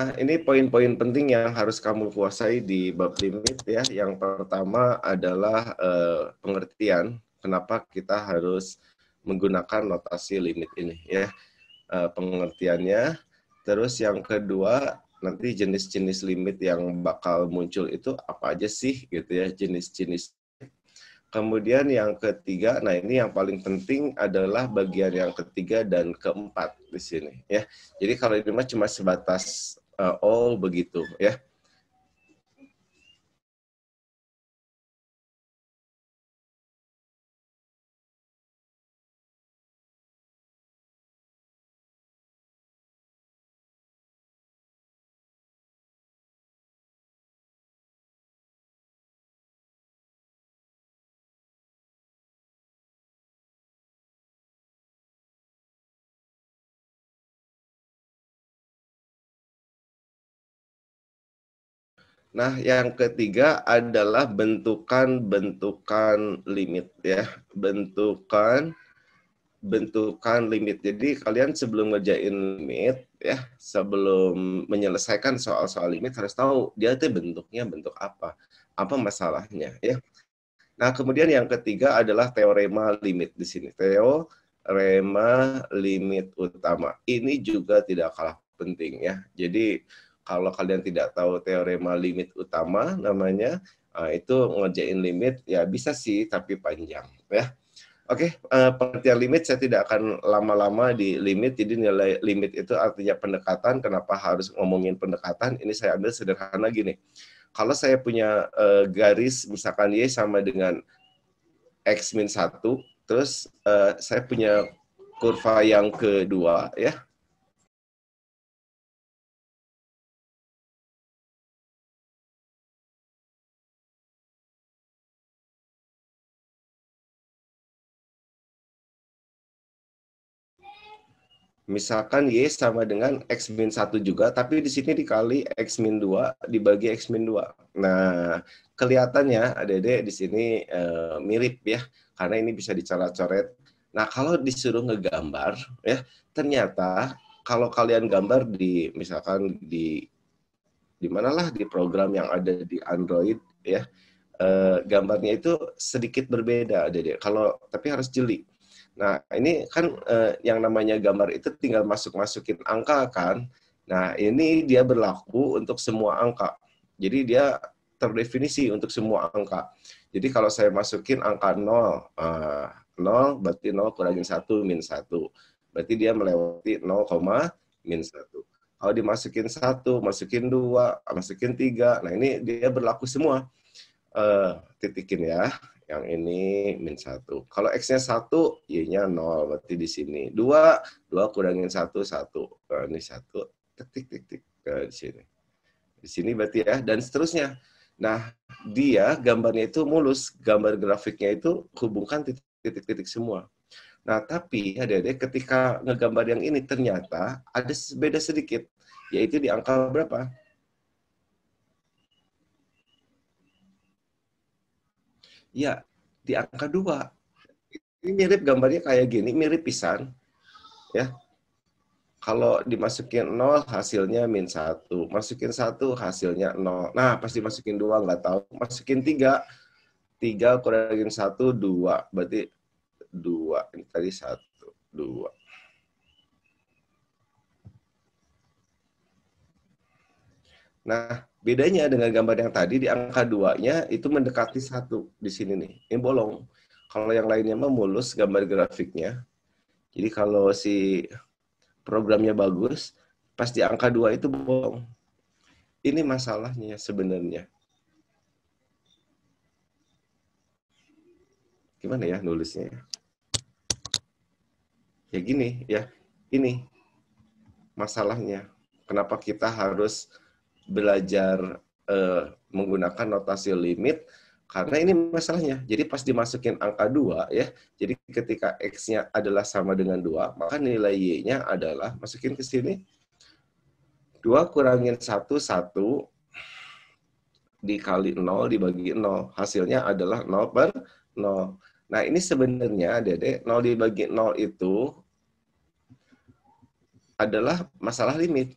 Nah, ini poin-poin penting yang harus kamu kuasai di bab limit ya. Yang pertama adalah pengertian kenapa kita harus menggunakan notasi limit ini ya. Pengertiannya. Terus yang kedua, nanti jenis-jenis limit yang bakal muncul itu apa aja sih gitu ya, jenis-jenis. Kemudian yang ketiga, nah ini yang paling penting adalah bagian yang ketiga dan keempat di sini ya. Jadi kalau ini mah cuma sebatas all begitu ya. Nah, yang ketiga adalah bentukan-bentukan limit ya. Bentukan limit. Jadi kalian sebelum ngerjain limit ya, sebelum menyelesaikan soal-soal limit harus tahu dia itu bentuknya bentuk apa masalahnya ya. Nah, kemudian yang ketiga adalah teorema limit di sini. Teorema limit utama. Ini juga tidak kalah penting ya. Jadi kalau kalian tidak tahu teorema limit utama namanya, itu ngerjain limit ya bisa sih tapi panjang ya. Oke, pengertian limit saya tidak akan lama-lama di limit. Jadi nilai limit itu artinya pendekatan. Kenapa harus ngomongin pendekatan? Ini saya ambil sederhana gini. Kalau saya punya garis misalkan Y sama dengan X min 1, terus saya punya kurva yang kedua ya. Misalkan Y sama dengan X min 1 juga, tapi di sini dikali X min 2 dibagi X min 2. Nah, kelihatannya adik-adik di sini mirip ya, karena ini bisa dicoret-coret. Nah, kalau disuruh ngegambar, ya ternyata kalau kalian gambar di, misalkan di manalah di program yang ada di Android, ya, gambarnya itu sedikit berbeda, adik-adik. Kalau tapi harus jeli. Nah, ini kan yang namanya gambar itu tinggal masukin angka kan. Nah, ini dia berlaku untuk semua angka. Jadi dia terdefinisi untuk semua angka. Jadi kalau saya masukin angka 0, 0 berarti 0 kurangin 1 min 1. Berarti dia melewati 0, min 1. Kalau dimasukin 1, masukin 2, masukin 3. Nah, ini dia berlaku semua. Titikin ya. Yang ini min 1. Kalau X-nya 1, Y-nya 0. Berarti di sini. 2 kurangin 1, 1. Nah, ini 1. Tik. Di sini. Di sini berarti ya. Dan seterusnya. Nah, dia gambarnya itu mulus. Gambar grafiknya itu hubungkan titik-titik semua. Nah, tapi adik-adik ketika ngegambar yang ini ternyata ada beda sedikit. Yaitu di angka berapa? Ya, di angka 2. Ini mirip gambarnya kayak gini, mirip pisan. Ya. Kalau dimasukin 0 hasilnya min 1. Masukin 1 hasilnya 0. Nah, pas dimasukin 2 nggak tahu. Masukin 3. 3 kurangin 1, 2. Berarti 2. Ini tadi 1, 2. Nah, bedanya dengan gambar yang tadi di angka 2-nya itu mendekati 1 di sini nih. Ini bolong. Kalau yang lainnya mah mulus gambar grafiknya. Jadi kalau si programnya bagus, pas di angka 2 itu bolong. Ini masalahnya sebenarnya. Gimana ya nulisnya? Ya gini ya. Ini masalahnya. Kenapa kita harus belajar menggunakan notasi limit? Karena ini masalahnya. Jadi pas dimasukin angka 2 ya. Jadi ketika X-nya adalah sama dengan 2, maka nilai Y-nya adalah masukin ke sini 2 kurangin 1, 1 dikali 0 dibagi 0. Hasilnya adalah 0 per 0. Nah, ini sebenarnya Dede 0 dibagi 0 itu adalah masalah limit.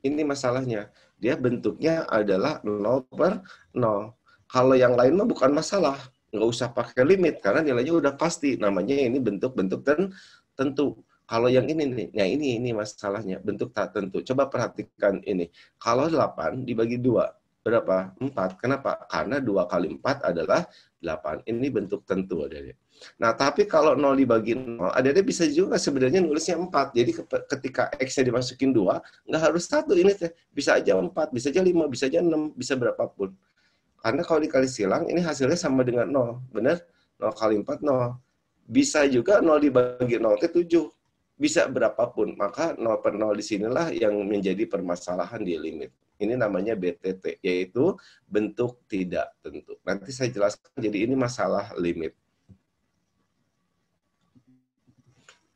Ini masalahnya. Dia bentuknya adalah 0/0. Kalau yang lain mah bukan masalah. Nggak usah pakai limit, karena nilainya udah pasti. Namanya ini bentuk-bentuk tentu. Kalau yang ini nih, nah ini masalahnya. Bentuk tak tentu. Coba perhatikan ini. Kalau 8 dibagi 2, berapa? 4. Kenapa? Karena 2 kali 4 adalah 8. Ini bentuk tentu. Nah, tapi kalau 0 dibagi 0, Adik-adik bisa juga sebenarnya nulisnya 4. Jadi ketika X-nya dimasukin 2, nggak harus 1 ini. Bisa aja 4, bisa aja 5, bisa aja 6, bisa berapapun. Karena kalau dikali silang, ini hasilnya sama dengan 0. Benar? 0 kali 4, 0. Bisa juga 0 dibagi 0 itu 7. Bisa berapapun. Maka 0/0 disinilah yang menjadi permasalahan di limit. Ini namanya BTT, yaitu bentuk tidak tentu. Nanti saya jelaskan, jadi ini masalah limit.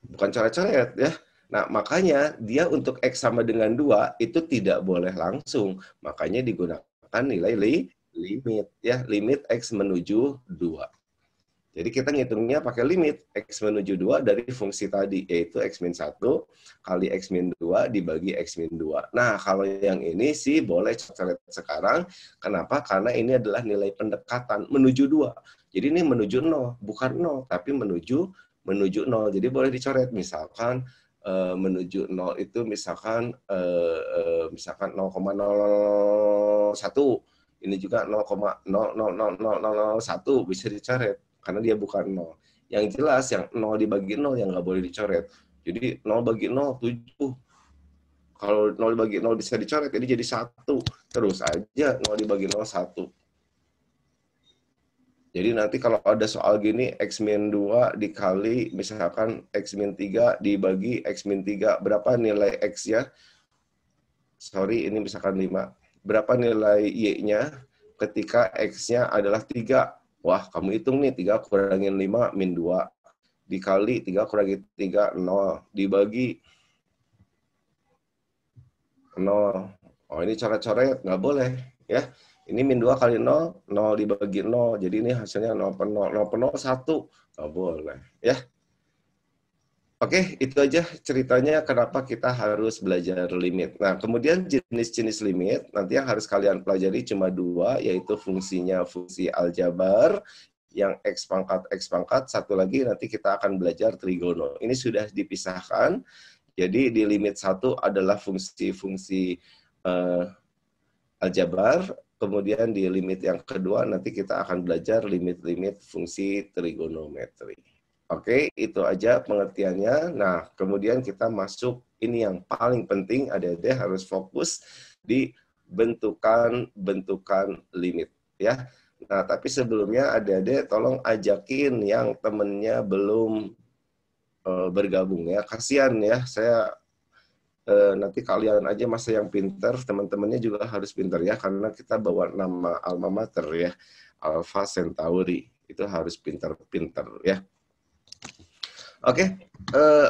Bukan coret-coret ya. Nah, makanya dia untuk X sama dengan 2 itu tidak boleh langsung. Makanya digunakan nilai limit ya, limit X menuju 2. Jadi kita ngitungnya pakai limit X menuju 2 dari fungsi tadi, yaitu X-1 kali X-2 dibagi X-2. Nah, kalau yang ini sih boleh coret sekarang. Kenapa? Karena ini adalah nilai pendekatan menuju 2. Jadi ini menuju 0, bukan 0, tapi menuju 0. Jadi boleh dicoret. Misalkan menuju 0 itu misalkan 0,01. Ini juga 0,00001 bisa dicoret. Karena dia bukan 0. Yang jelas, yang 0 dibagi 0 yang nggak boleh dicoret. Jadi 0 bagi 0, 7. Kalau 0 dibagi 0 bisa dicoret, jadi 1. Terus aja 0 dibagi 0, 1. Jadi nanti kalau ada soal gini, X-2 dikali, misalkan X-3 dibagi X-3. Berapa nilai X-nya? Sorry, ini misalkan 5. Berapa nilai Y-nya ketika X-nya adalah 3? Wah, kamu hitung nih, 3 kurangin 5, min 2. Dikali 3 kurangin 3, 0. Dibagi 0. Oh, ini coret-coret, nggak boleh. Ya. Ini min 2 kali 0, 0 dibagi 0. Jadi ini hasilnya 0/0. 0/0, 1. Nggak boleh. Ya. Oke, itu aja ceritanya kenapa kita harus belajar limit. Nah, kemudian jenis-jenis limit, nanti yang harus kalian pelajari cuma 2, yaitu fungsinya fungsi aljabar, yang X pangkat, satu lagi nanti kita akan belajar trigono. Ini sudah dipisahkan, jadi di limit 1 adalah fungsi-fungsi aljabar, kemudian di limit yang kedua nanti kita akan belajar limit-limit fungsi trigonometri. Oke, itu aja pengertiannya. Nah, kemudian kita masuk, ini yang paling penting, adik-adik harus fokus di bentukan limit. Ya. Nah, tapi sebelumnya adik-adik tolong ajakin yang temennya belum bergabung ya. Kasihan ya, saya nanti kalian aja masa yang pinter, teman-temannya juga harus pinter ya, karena kita bawa nama alma mater ya, Alpha Centauri. Itu harus pinter-pinter ya. Oke,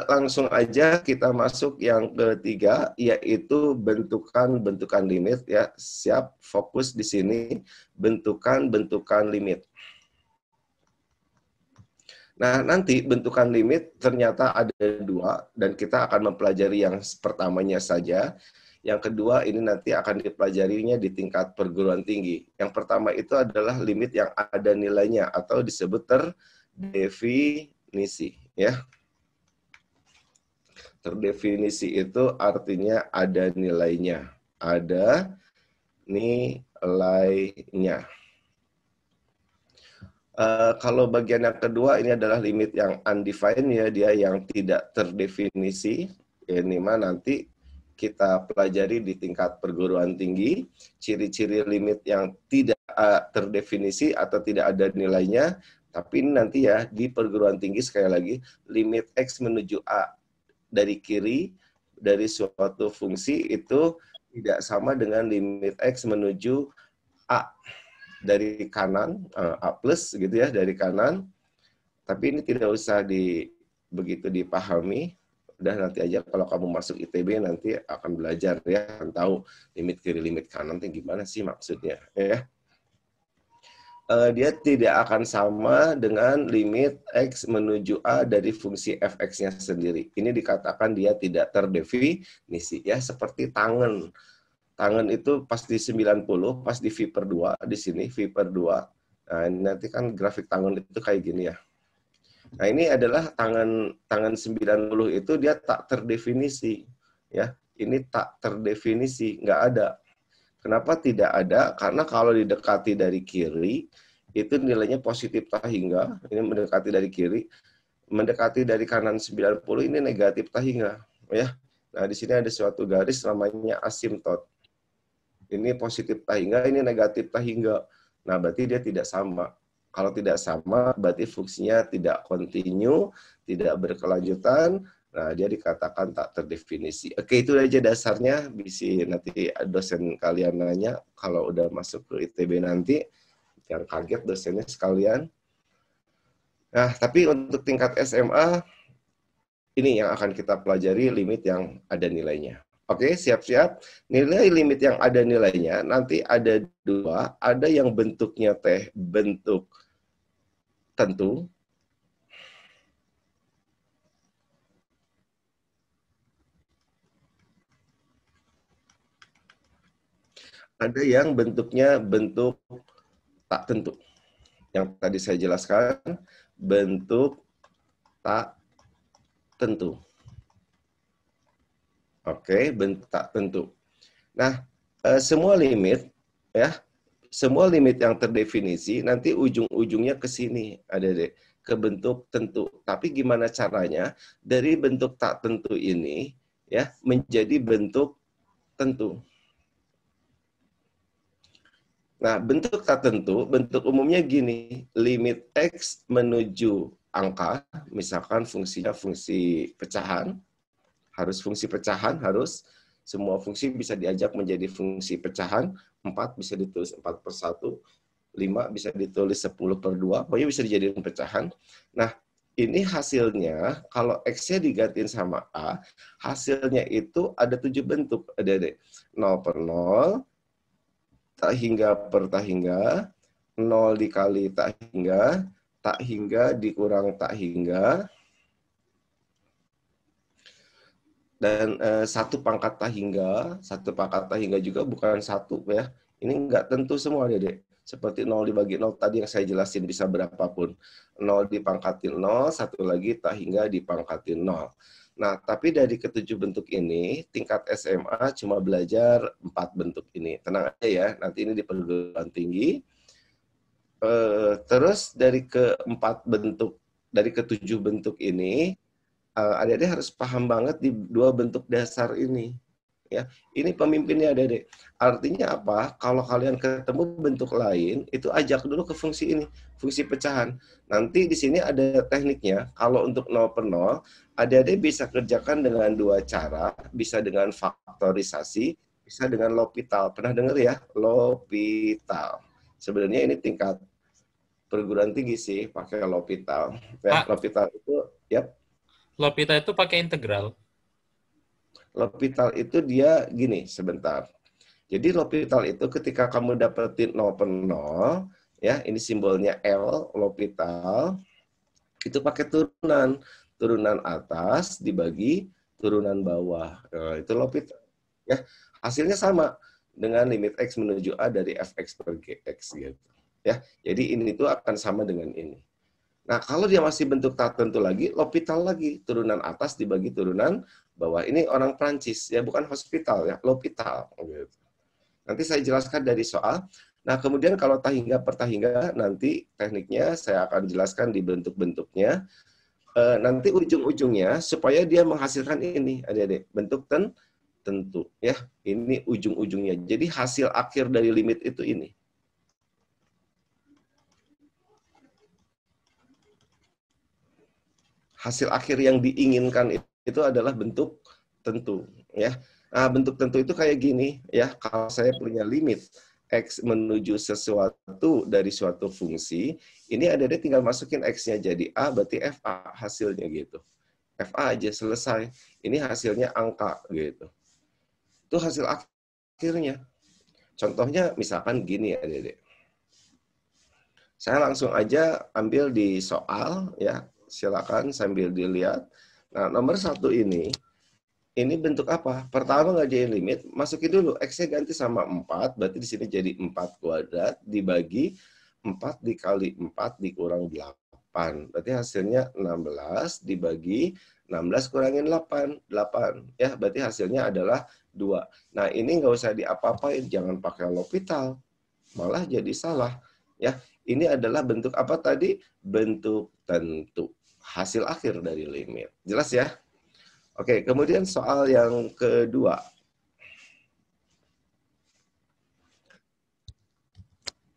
langsung aja kita masuk yang ketiga, yaitu bentukan-bentukan limit ya. Siap, fokus di sini, bentukan-bentukan limit. Nah, nanti bentukan limit ternyata ada 2, dan kita akan mempelajari yang pertamanya saja. Yang kedua ini nanti akan dipelajarinya di tingkat perguruan tinggi. Yang pertama itu adalah limit yang ada nilainya, atau disebut terdefinisi. Ya. Terdefinisi itu artinya ada nilainya. Ada nilainya. Kalau bagian yang kedua ini adalah limit yang undefined ya, dia yang tidak terdefinisi. Ini mah nanti kita pelajari di tingkat perguruan tinggi. Ciri-ciri limit yang tidak terdefinisi atau tidak ada nilainya. Tapi ini nanti ya di perguruan tinggi sekali lagi, limit X menuju A dari kiri dari suatu fungsi itu tidak sama dengan limit X menuju A dari kanan, A plus gitu ya, dari kanan. Tapi ini tidak usah begitu dipahami. Udah nanti aja kalau kamu masuk ITB nanti akan belajar ya, akan tahu limit kiri, limit kanan itu gimana sih maksudnya ya. dia tidak akan sama dengan limit X menuju A dari fungsi fx-nya sendiri. Ini dikatakan dia tidak terdefinisi. Ya, seperti tangan. Tangan itu pas di 90, pas di V per 2, di sini V per 2. Nah, ini nanti kan grafik tangan itu kayak gini ya. Nah, ini adalah tangan 90 itu dia tak terdefinisi. Ya, ini tak terdefinisi, nggak ada. Kenapa tidak ada? Karena kalau didekati dari kiri, itu nilainya positif tak hingga. Ini mendekati dari kiri. Mendekati dari kanan 90, ini negatif tak hingga. Ya. Nah, di sini ada suatu garis namanya asimtot. Ini positif tak hingga, ini negatif tak hingga. Nah, berarti dia tidak sama. Kalau tidak sama, berarti fungsinya tidak kontinu, tidak berkelanjutan. Nah, dia dikatakan tak terdefinisi. Oke, itu aja dasarnya. Bisa nanti dosen kalian nanya kalau udah masuk ke ITB nanti. Jangan kaget dosennya sekalian. Nah, tapi untuk tingkat SMA, ini yang akan kita pelajari limit yang ada nilainya. Oke, siap-siap. Nilai limit yang ada nilainya, nanti ada dua. Ada yang bentuknya bentuk tentu. Ada yang bentuknya bentuk tak tentu. Yang tadi saya jelaskan, bentuk tak tentu. Oke, bentuk tak tentu. Nah, semua limit, ya, semua limit yang terdefinisi, nanti ujung-ujungnya ke sini, ada deh, ke bentuk tentu. Tapi gimana caranya dari bentuk tak tentu ini, ya, menjadi bentuk tentu. Nah, bentuk tak tentu, bentuk umumnya gini, limit X menuju angka, misalkan fungsinya fungsi pecahan, harus fungsi pecahan, harus semua fungsi bisa diajak menjadi fungsi pecahan, 4 bisa ditulis 4 per 1, 5 bisa ditulis 10 per 2, pokoknya bisa dijadikan pecahan. Nah, ini hasilnya, kalau X-nya digantiin sama A, hasilnya itu ada 7 bentuk. Ada 0 per 0, tak hingga per tak hingga, 0 dikali tak hingga dikurang tak hingga, dan satu pangkat tak hingga juga bukan satu ya. Ini enggak tentu semua, Dedek. Seperti 0 dibagi 0 tadi yang saya jelasin bisa berapapun. 0 dipangkatin 0, satu lagi tak hingga dipangkatin 0. Nah, tapi dari ketujuh bentuk ini, tingkat SMA cuma belajar 4 bentuk ini. Tenang aja ya, nanti ini di perguruan tinggi. Terus dari keempat bentuk, dari ketujuh bentuk ini, adik-adik harus paham banget di dua bentuk dasar ini. Ya, ini pemimpinnya adik-adik. Artinya apa? Kalau kalian ketemu bentuk lain, itu ajak dulu ke fungsi ini, fungsi pecahan. Nanti di sini ada tekniknya. Kalau untuk 0 per 0, adik-adik bisa kerjakan dengan dua cara, bisa dengan faktorisasi, bisa dengan L'Hopital. Pernah dengar ya? L'Hopital. Sebenarnya ini tingkat perguruan tinggi sih pakai L'Hopital. Ya, L'Hopital itu, ya. L'Hopital itu pakai integral. L'Hopital itu dia gini, sebentar. Jadi L'Hopital itu ketika kamu dapetin 0 per 0, ya, ini simbolnya L, L'Hopital, itu pakai turunan. Turunan atas dibagi turunan bawah. Nah, itu L'Hopital. Ya, hasilnya sama dengan limit X menuju A dari Fx per Gx gitu. Ya, jadi ini tuh akan sama dengan ini. Nah, kalau dia masih bentuk tak tentu lagi, L'Hopital lagi, turunan atas dibagi turunan bawah. Ini orang Prancis, ya bukan hospital ya, L'Hopital. Gitu. Nanti saya jelaskan dari soal. Nah, kemudian kalau tahingga per tahingga, nanti tekniknya saya akan jelaskan di bentuk-bentuknya. Nanti ujung-ujungnya, supaya dia menghasilkan ini, adik-adik, bentuk tentu. Ya, ini ujung-ujungnya. Jadi hasil akhir dari limit itu ini. Hasil akhir yang diinginkan itu adalah bentuk tentu, ya. Nah, bentuk tentu itu kayak gini, ya. Kalau saya punya limit X menuju sesuatu dari suatu fungsi, ini ada tinggal masukin X-nya jadi A, berarti FA hasilnya gitu. FA aja selesai. Ini hasilnya angka gitu. Itu hasil akhirnya. Contohnya misalkan gini ya, Dede. Saya langsung aja ambil di soal ya. Silakan sambil dilihat. Nah, nomor 1 ini bentuk apa? Pertama ngerjain limit, masukin dulu X-nya ganti sama 4, berarti di sini jadi 4 kuadrat dibagi 4 dikali 4 dikurang 8. Berarti hasilnya 16 dibagi 16 kurangin 8. 8 ya, berarti hasilnya adalah 2. Nah, ini nggak usah diapa-apain, jangan pakai L'Hopital. Malah jadi salah. Ya, ini adalah bentuk apa tadi? Bentuk tentu. Hasil akhir dari limit. Jelas ya? Oke, kemudian soal yang kedua.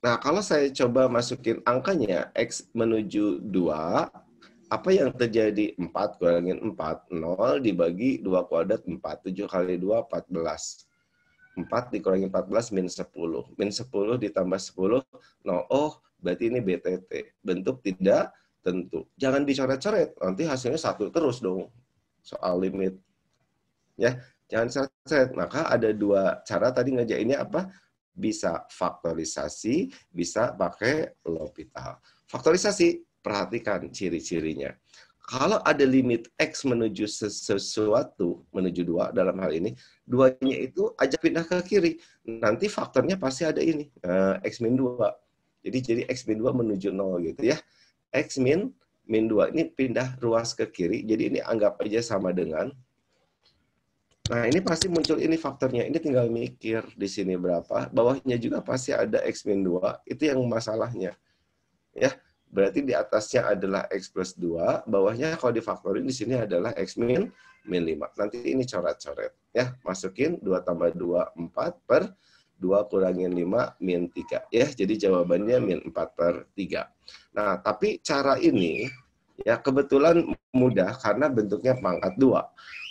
Nah, kalau saya coba masukin angkanya, X menuju 2, apa yang terjadi? 4 kurangin 4, 0 dibagi 2 kuadrat 4. 7 kali 2, 14. 4 dikurangi 14, min 10. Min 10 ditambah 10, 0. Oh, berarti ini BTT. Bentuk tidak tentu. Jangan dicoret-coret, nanti hasilnya 1 terus dong. Soal limit. Ya, jangan coret-coret. Maka ada 2 cara tadi ngerjainnya apa? Bisa faktorisasi, bisa pakai L'Hopital. Faktorisasi, perhatikan ciri-cirinya. Kalau ada limit X menuju sesuatu, menuju 2 dalam hal ini, 2-nya itu ajak pindah ke kiri. Nanti faktornya pasti ada ini, X min 2. Jadi X min 2 menuju 0 gitu ya. X min 2 ini pindah ruas ke kiri, jadi ini anggap aja sama dengan. Nah, ini pasti muncul ini faktornya. Ini tinggal mikir di sini berapa. Bawahnya juga pasti ada X min 2. Itu yang masalahnya. Ya, berarti di atasnya adalah X plus 2. Bawahnya kalau difaktorin di sini adalah X min 5. Nanti ini coret-coret. Ya, masukin 2 tambah 2, 4 per 2 kurangin 5, min 3. Ya, jadi jawabannya min 4 per 3. Nah, tapi cara ini ya kebetulan mudah karena bentuknya pangkat 2.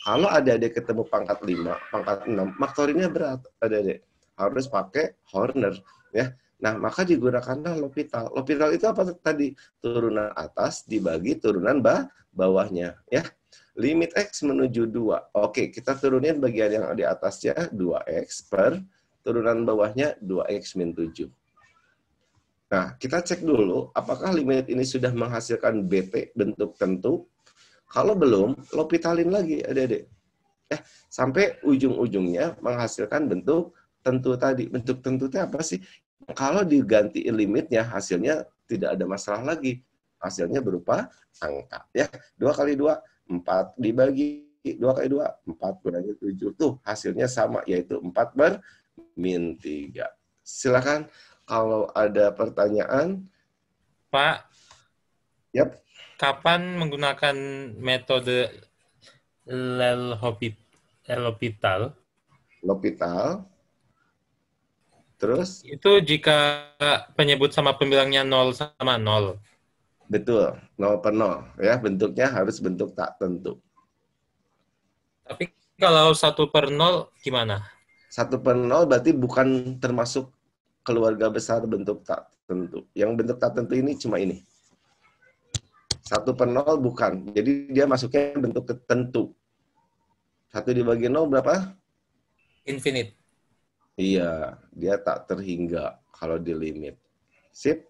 Kalau adik-adik ketemu pangkat 5, pangkat 6, faktorinnya berat, adik-adik. Harus pakai Horner, ya. Nah, maka digunakanlah L'Hopital. L'Hopital itu apa tadi? Turunan atas dibagi turunan bawahnya, ya. Limit X menuju 2. Oke, kita turunin bagian yang di atasnya 2X per turunan bawahnya 2X min 7. Nah, kita cek dulu apakah limit ini sudah menghasilkan BT, bentuk tentu. Kalau belum, L'Hopitalin lagi, adik-adik. Sampai ujung-ujungnya menghasilkan bentuk tentu tadi. Bentuk tentu itu apa sih? Kalau digantiin limitnya, hasilnya tidak ada masalah lagi. Hasilnya berupa angka. Ya, 2 kali 2, 4 dibagi 2 kali 2, 4 kurangi 7. Tuh, hasilnya sama, yaitu 4 per min 3. Silakan kalau ada pertanyaan. Pak, Yap. kapan menggunakan metode L'Hopital? L'Hopital. Terus? Itu jika penyebut sama pembilangnya 0 sama 0. Betul, 0 per 0. Ya, bentuknya harus bentuk tak tentu. Tapi kalau 1 per 0 gimana? 1 per 0 berarti bukan termasuk keluarga besar bentuk tak tentu. Yang bentuk tak tentu ini cuma ini. 1 per 0 bukan. Jadi dia masuknya bentuk tentu. 1 dibagi 0 berapa? Infinite. Iya, dia tak terhingga kalau di limit. Sip?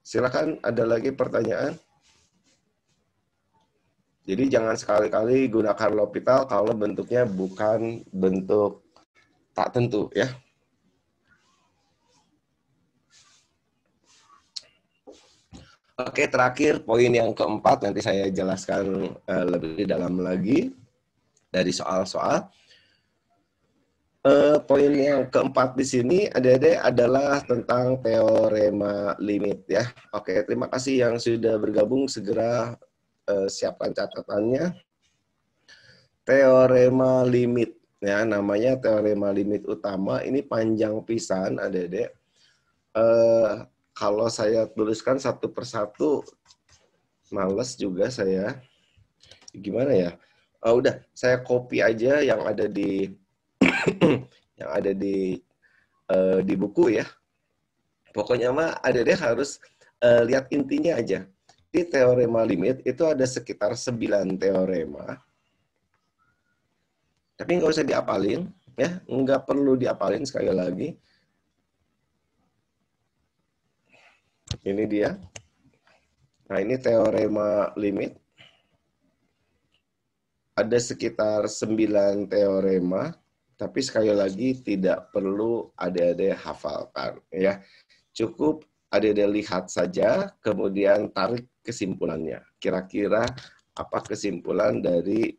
Silakan, ada lagi pertanyaan? Jadi jangan sekali-kali gunakan L'Hopital kalau bentuknya bukan bentuk tak tentu ya. Oke, terakhir poin yang keempat nanti saya jelaskan lebih dalam lagi dari soal-soal. Poin yang keempat di sini adik-adik adalah tentang teorema limit ya. Oke, terima kasih yang sudah bergabung, segera siapkan catatannya. Teorema limit ya, namanya teorema limit utama. Ini panjang pisan adik-adik. Kalau saya tuliskan satu persatu, males juga saya. Gimana ya? Udah, saya copy aja yang ada di yang ada di buku ya. Pokoknya mah adik-adik harus lihat intinya aja. Di teorema limit itu ada sekitar 9 teorema. Tapi nggak usah diapalin, ya, nggak perlu diapalin sekali lagi. Ini dia. Nah, ini teorema limit. Ada sekitar 9 teorema, tapi sekali lagi tidak perlu adik-adik hafalkan, ya. Cukup adik-adik lihat saja, kemudian tarik kesimpulannya. Kira-kira apa kesimpulan dari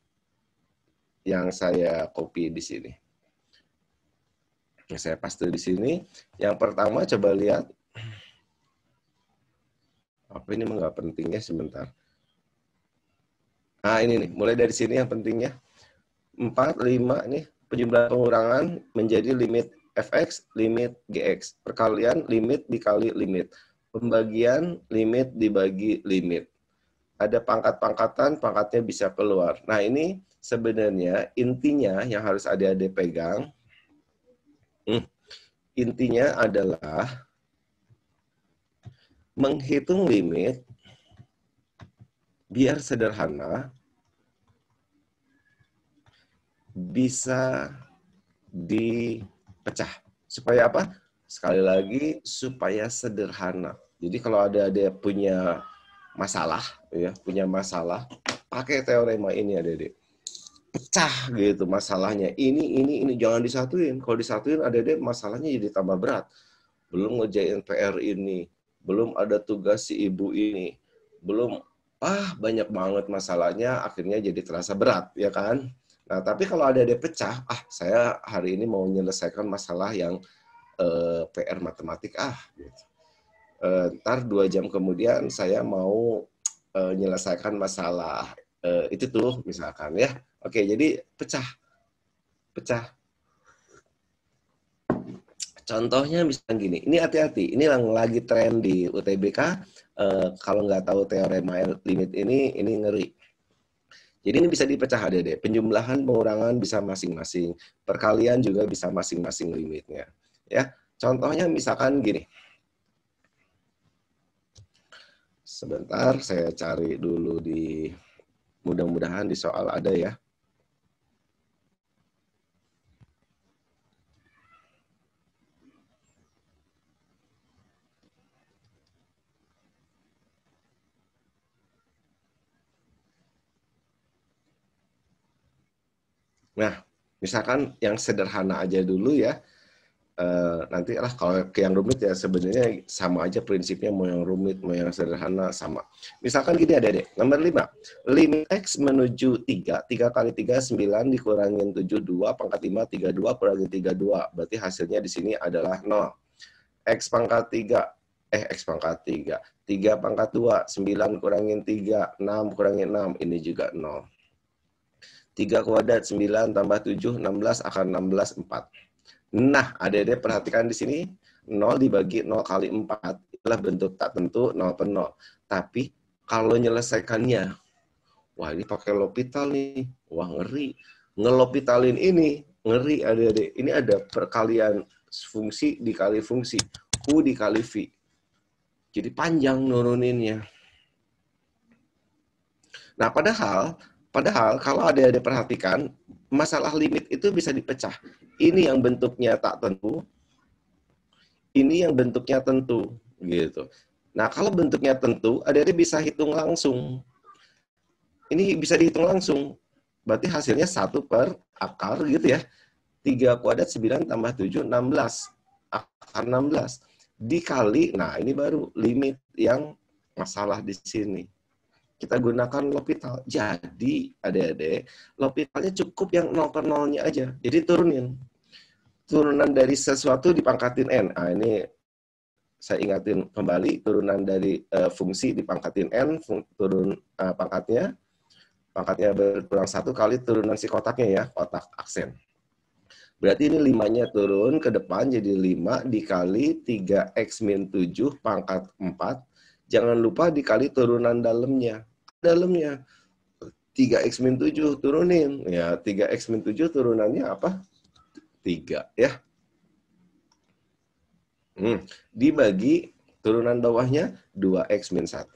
yang saya copy di sini? Yang saya paste di sini. Yang pertama coba lihat. Apa ini nggak pentingnya sebentar. Nah, ini nih, mulai dari sini yang pentingnya. 4, 5, nih, penjumlahan pengurangan menjadi limit fx, limit gx. Perkalian limit dikali limit. Pembagian limit dibagi limit. Ada pangkat-pangkatan, pangkatnya bisa keluar. Nah, ini sebenarnya intinya yang harus adik-adik pegang. Intinya adalah menghitung limit biar sederhana, bisa dipecah. Supaya apa? Sekali lagi, supaya sederhana. Jadi kalau ada punya masalah, ya, punya masalah, pakai teorema ini adik-adik. Pecah gitu masalahnya. Ini jangan disatuin. Kalau disatuin adik-adik masalahnya jadi tambah berat. Belum ngerjain PR ini, belum ada tugas si ibu ini, belum banyak banget masalahnya, akhirnya jadi terasa berat, ya kan? Nah, tapi kalau ada pecah, saya hari ini mau menyelesaikan masalah yang PR matematik, gitu. Ntar 2 jam kemudian saya mau menyelesaikan masalah itu tuh, misalkan, ya. Oke, jadi pecah. Contohnya misalnya gini, ini hati-hati, ini yang lagi tren di UTBK, kalau nggak tahu teorema limit ini ngeri. Jadi ini bisa dipecah adik-adik, penjumlahan pengurangan bisa masing-masing, perkalian juga bisa masing-masing limitnya. Ya, contohnya misalkan gini. Sebentar, saya cari dulu di, mudah-mudahan di soal ada ya. Nah, misalkan yang sederhana aja dulu ya. Nanti kalau ke yang rumit ya sebenarnya sama aja prinsipnya, mau yang rumit, mau yang sederhana sama. Misalkan gini adik-adik, nomor 5. Limit X menuju 3. 3 kali 3, 9 dikurangin 7, 2, pangkat 5, 32, kurangi 32. Berarti hasilnya di sini adalah 0. X pangkat 3, X pangkat 3. 3 pangkat 2, 9 kurangin 3, 6 kurangin 6, ini juga 0. 3 kuadrat, 9 tambah 7, 16, akan 16, 4. Nah, adik-adik perhatikan di sini, 0 dibagi 0 kali 4, itulah bentuk tak tentu 0 per 0. Tapi, kalau menyelesaikannya, wah ini pakai L'Hopital nih, wah ngeri. Ngelopitalin ini, ngeri adik-adik. Ini ada perkalian fungsi dikali fungsi, U dikali V. Jadi panjang nuruninnya. Nah, padahal kalau adik-adik perhatikan, masalah limit itu bisa dipecah. Ini yang bentuknya tak tentu, ini yang bentuknya tentu, gitu. Nah, kalau bentuknya tentu, adik-adik bisa hitung langsung. Ini bisa dihitung langsung. Berarti hasilnya 1 per akar, gitu ya. 3 kuadrat, 9 tambah 7, 16. Akar 16. Dikali, nah ini baru limit yang masalah di sini. Kita gunakan L'Hopital. Jadi, adik-adik, L'Hopitalnya cukup yang 0 per 0-nya aja. Jadi turunin. Turunan dari sesuatu dipangkatin N. Nah, ini saya ingatin kembali, turunan dari fungsi dipangkatin N, turun pangkatnya berkurang 1 kali turunan si kotaknya ya, kotak aksen. Berarti ini 5-nya turun ke depan jadi 5 dikali 3x min 7 pangkat 4. Jangan lupa dikali turunan dalamnya. 3x min 7 turunin. Ya, 3x min 7 turunannya apa? 3 ya. Dibagi turunan bawahnya 2x min 1.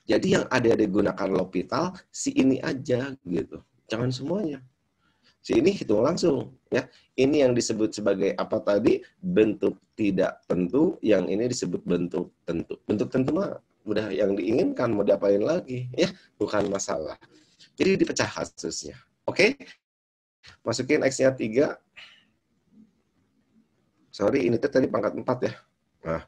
Jadi yang ada gunakan L'Hopital si ini aja gitu. Jangan semuanya. Si ini hitung langsung ya. Ini yang disebut sebagai apa tadi? Bentuk tidak tentu, yang ini disebut bentuk tentu. Bentuk tentu mah udah yang diinginkan, mau diapain lagi ya, bukan masalah. Jadi dipecah kasusnya. Oke? Masukin X-nya 3. Sorry, ini tadi pangkat 4 ya. Nah,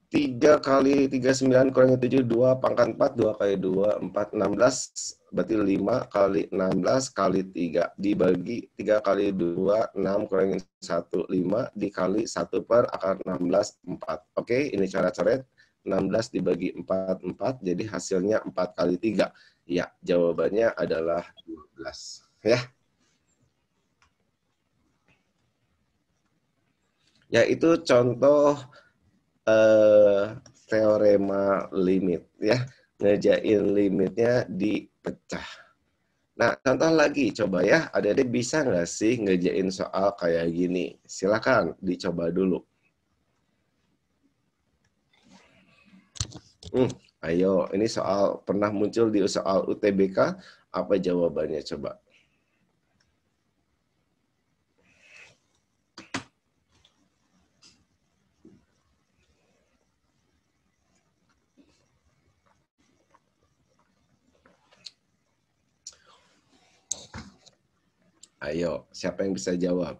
3 kali 39 kurangi 7, 2 pangkat 4, 2 kali 2, 4, 16, berarti 5 kali 16 kali 3, dibagi 3 kali 2, 6 kurangi 1, 5, dikali 1 per akar 16, 4. Oke, ini cara coret, 16 dibagi 4, 4, jadi hasilnya 4 kali 3. Ya, jawabannya adalah 12. Ya. Ya, itu contoh teorema limit ya, ngejain limitnya dipecah. Nah, contoh lagi coba ya, adik-adik bisa nggak sih ngejain soal kayak gini? Silakan dicoba dulu. Ayo, ini soal pernah muncul di soal UTBK, apa jawabannya coba? Ayo, siapa yang bisa jawab?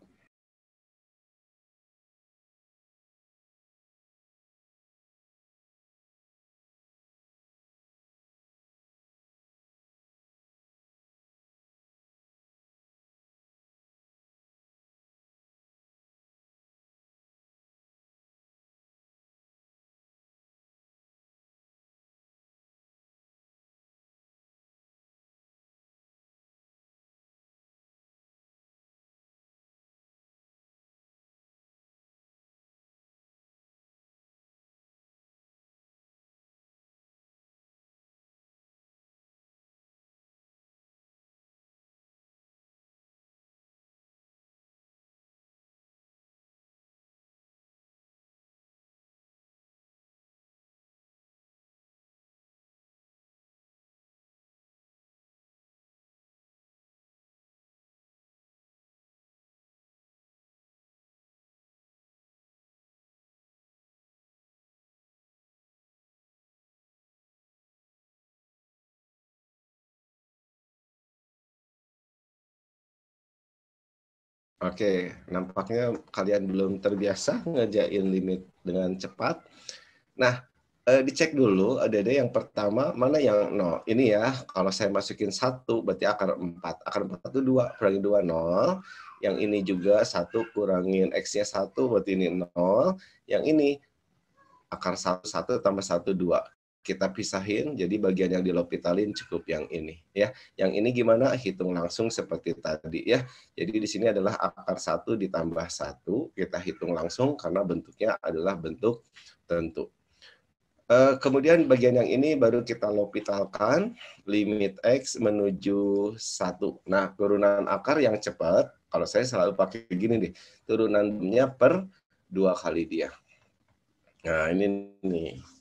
Oke, nampaknya kalian belum terbiasa ngejain limit dengan cepat. Nah, dicek dulu ada yang pertama mana yang 0. Ini ya, kalau saya masukin 1 berarti akar 4. Akar 4 itu 2, kurangi 2, 0. Yang ini juga 1 kurangin X-nya 1, berarti ini 0. Yang ini akar 1, 1 tambah 1, 2. Kita pisahin, jadi bagian yang dilopitalin cukup yang ini ya. Yang ini gimana? Hitung langsung seperti tadi ya. Jadi di sini adalah akar 1 ditambah 1, kita hitung langsung karena bentuknya adalah bentuk tentu. Kemudian bagian yang ini baru kita lopitalkan, limit X menuju 1. Nah, turunan akar yang cepat, kalau saya selalu pakai gini nih, turunannya per 2 kali dia. Nah, ini nih.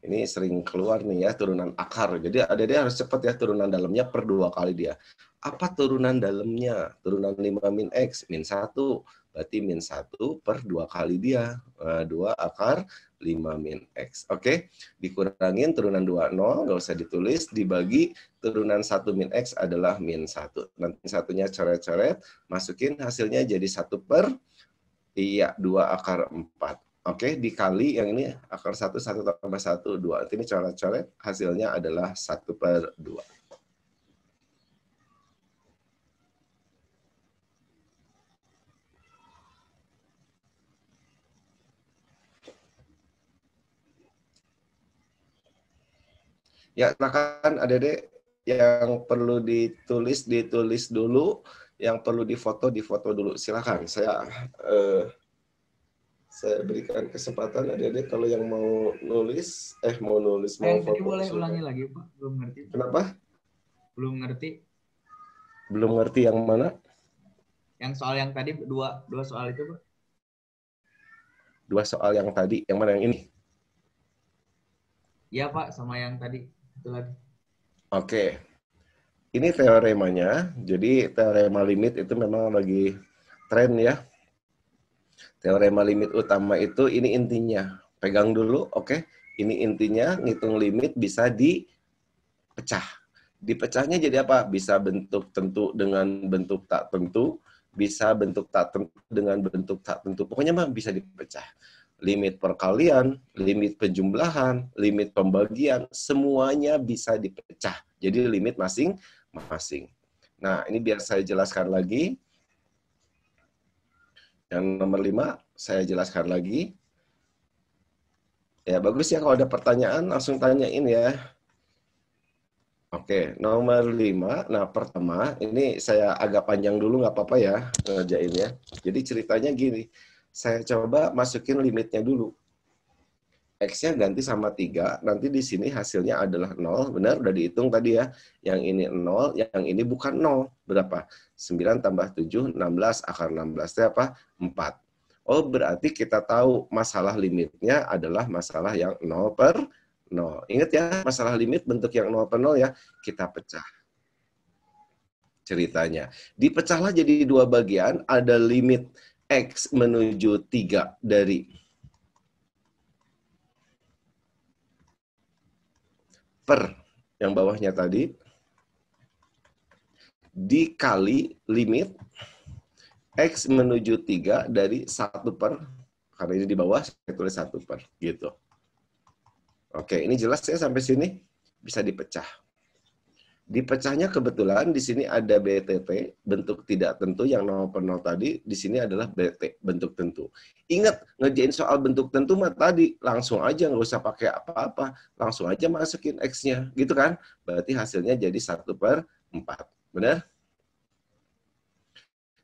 Ini sering keluar nih ya, turunan akar. Jadi adik-adik harus cepat ya, turunan dalamnya per 2 kali dia. Apa turunan dalamnya? Turunan 5 min X, min 1. Berarti min 1 per 2 kali dia. 2 akar 5 min X. Oke, dikurangin turunan 2, 0. Nggak usah ditulis. Dibagi turunan 1 min X adalah min 1. Nanti satunya coret-coret. Masukin hasilnya jadi 1 per 2 akar 4. Oke, dikali yang ini akar 1, 1 tambah 1, 2. Ini coret-coret, hasilnya adalah 1 per 2. Ya, silakan adik-adik yang perlu ditulis dulu, yang perlu difoto dulu. Silakan, saya berikan kesempatan adik-adik kalau yang mau nulis, mau Tadi foto. boleh ulangi lagi, Pak. Belum ngerti. Kenapa? Belum ngerti. Belum ngerti yang mana? Yang soal yang tadi, dua soal itu, Pak. 2 soal yang tadi, yang mana yang ini? Iya, Pak, sama yang tadi. Itu lagi. Oke. Ini teoremanya. Jadi teorema limit itu memang lagi tren ya. Teorema limit utama itu ini intinya. Pegang dulu, oke. Ini intinya, ngitung limit bisa dipecah. Dipecahnya jadi apa? Bisa bentuk tentu dengan bentuk tak tentu, bisa bentuk tak tentu dengan bentuk tak tentu. Pokoknya mah bisa dipecah. Limit perkalian, limit penjumlahan, limit pembagian, semuanya bisa dipecah. Jadi limit masing-masing. Nah, ini biar saya jelaskan lagi. Yang nomor 5, saya jelaskan lagi. Ya, bagus ya kalau ada pertanyaan, langsung tanyain ya. Oke, nomor 5. Nah, pertama, ini saya agak panjang dulu, nggak apa-apa ya, ngerjainnya. Jadi ceritanya gini, saya coba masukin limitnya dulu. X-nya ganti sama 3, nanti di sini hasilnya adalah 0, benar? Udah dihitung tadi ya. Yang ini 0, yang ini bukan 0. Berapa? 9 tambah 7, 16, akar 16 itu apa? 4. Oh, berarti kita tahu masalah limitnya adalah masalah yang 0 per 0. Ingat ya, masalah limit bentuk yang 0 per 0 ya, kita pecah. Ceritanya. Dipecahlah jadi 2 bagian, ada limit X menuju 3 dari per yang bawahnya tadi dikali limit X menuju 3 dari 1 per, karena ini di bawah saya tulis 1 per gitu. Oke, ini jelas ya sampai sini? Bisa dipecah. Dipecahnya kebetulan di sini ada BTT, bentuk tidak tentu yang 0 per 0 tadi, di sini adalah BT, bentuk tentu. Ingat, ngerjain soal bentuk tentu mah tadi, langsung aja nggak usah pakai apa-apa, langsung aja masukin X-nya, gitu kan? Berarti hasilnya jadi 1 per 4, benar?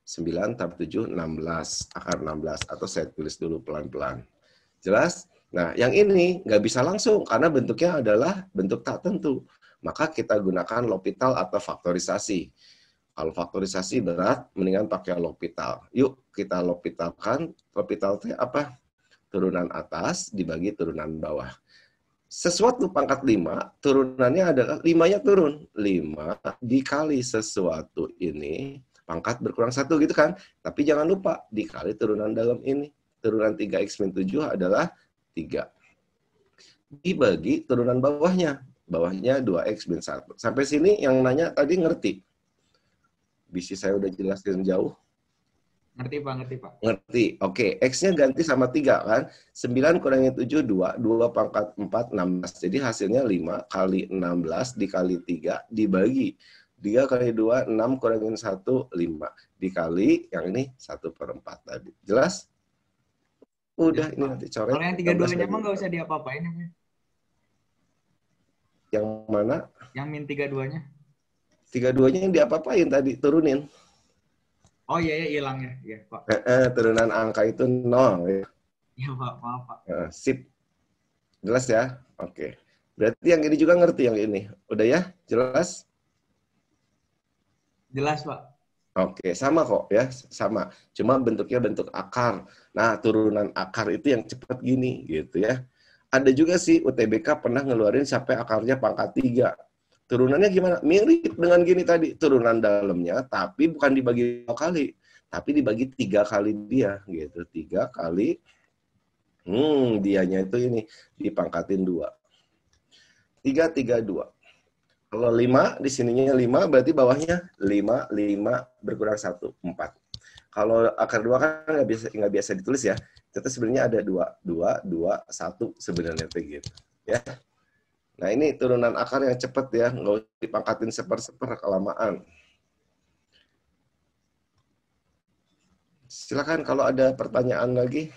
9 tambah 7, 16, akar 16, atau saya tulis dulu pelan-pelan. Jelas? Nah, yang ini nggak bisa langsung, karena bentuknya adalah bentuk tak tentu. Maka kita gunakan L'Hopital atau faktorisasi. Kalau faktorisasi berat, mendingan pakai L'Hopital. Yuk, kita L'Hopitalkan. L'Hopital itu apa? Turunan atas dibagi turunan bawah. Sesuatu pangkat 5, turunannya adalah 5-nya turun. 5 dikali sesuatu ini, pangkat berkurang 1 gitu kan. Tapi jangan lupa, dikali turunan dalam ini. Turunan 3x-7 adalah 3. Dibagi turunan bawahnya. Bawahnya 2x-1. Sampai sini yang nanya tadi ngerti? Bisa saya udah jelasin jauh? Ngerti Pak, ngerti Pak. Ngerti. Oke, X-nya ganti sama 3 kan? 9 kurangi 7, 2. 2 pangkat 4, 16. Jadi hasilnya 5 kali 16 dikali 3 dibagi. 3 kali 2, 6 kurangin 1, 5. Dikali yang ini 1 per 4 tadi. Jelas? Udah, Jelas, ini Pak. nanti coret. Kalau yang 32-nya mah nggak usah diapa-apain ya, Pak? Yang mana? Yang min 32-nya. 32-nya yang diapa-apain tadi? Turunin. Oh iya, ya hilang ya. Iya, Pak. Turunan angka itu 0. Ya. Iya, Pak. Maaf, Pak. Sip. Jelas ya? Oke. Berarti yang ini juga ngerti yang ini. Udah ya? Jelas? Jelas, Pak. Oke, sama kok ya. Sama. Cuma bentuknya bentuk akar. Nah, turunan akar itu yang cepat gini. Gitu ya. Ada juga sih UTBK pernah ngeluarin sampai akarnya pangkat 3. Turunannya gimana? Mirip dengan gini tadi. Turunan dalamnya, tapi bukan dibagi 2 kali. Tapi dibagi 3 kali dia. Gitu. 3 kali. Dianya itu ini. Dipangkatin 2. 3, 3, 2. Kalau 5, di sininya 5, berarti bawahnya 5, 5 berkurang 1, 4. Kalau akar 2 kan nggak biasa ditulis ya. Itu sebenarnya ada 2, 2, 2, 1 sebenarnya begitu. Ya. Nah, ini turunan akar yang cepat ya, nggak usah dipangkatin seper-seper kelamaan. Silakan kalau ada pertanyaan lagi.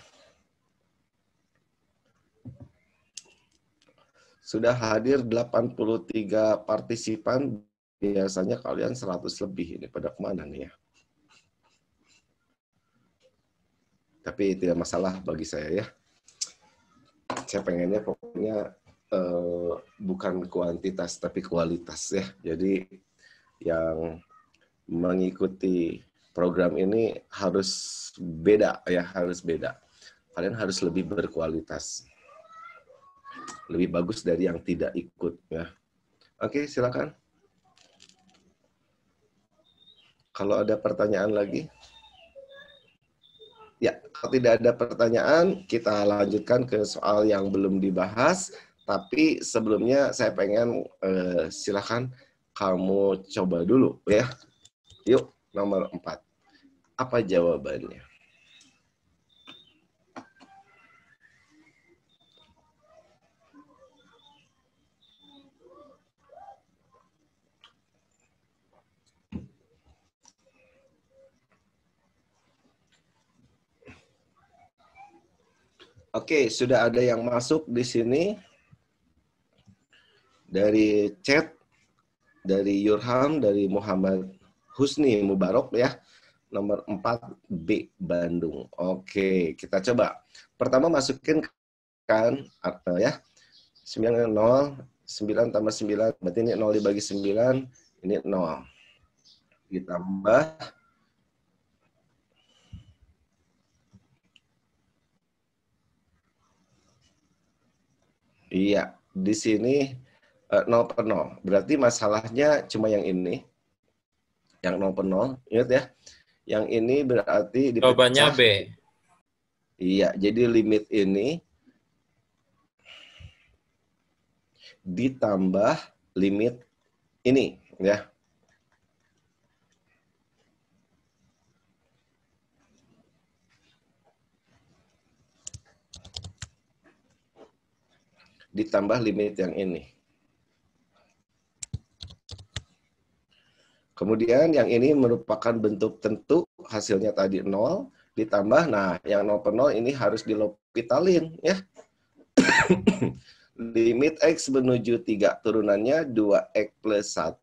Sudah hadir 83 partisipan, biasanya kalian 100 lebih. Ini pada kemana nih ya? Tapi tidak masalah bagi saya ya. Saya pengennya pokoknya bukan kuantitas, tapi kualitas ya. Jadi yang mengikuti program ini harus beda ya, harus beda. Kalian harus lebih berkualitas. Lebih bagus dari yang tidak ikut ya. Oke, silakan. Kalau ada pertanyaan lagi? Ya, kalau tidak ada pertanyaan, kita lanjutkan ke soal yang belum dibahas. Tapi sebelumnya saya pengen silakan kamu coba dulu ya. Yuk, nomor 4. Apa jawabannya? Oke, sudah ada yang masuk di sini dari chat, dari Yurham, dari Muhammad Husni Mubarok ya. Nomor 4 B Bandung. Oke, kita coba. Pertama masukin kan ya. 9 0, 9 tambah 9, berarti ini 0 dibagi 9, ini 0. Ditambah iya, di sini 0 per 0. Berarti masalahnya cuma yang ini. Yang 0 per 0, ingat ya. Yang ini berarti Jawabannya dipecah. B. Iya, jadi limit ini ditambah limit ini ya. Ditambah limit yang ini. Kemudian yang ini merupakan bentuk tentu, hasilnya tadi 0, ditambah, nah yang 0 per 0 ini harus dilopitalin ya. Limit X menuju 3 turunannya 2X plus 1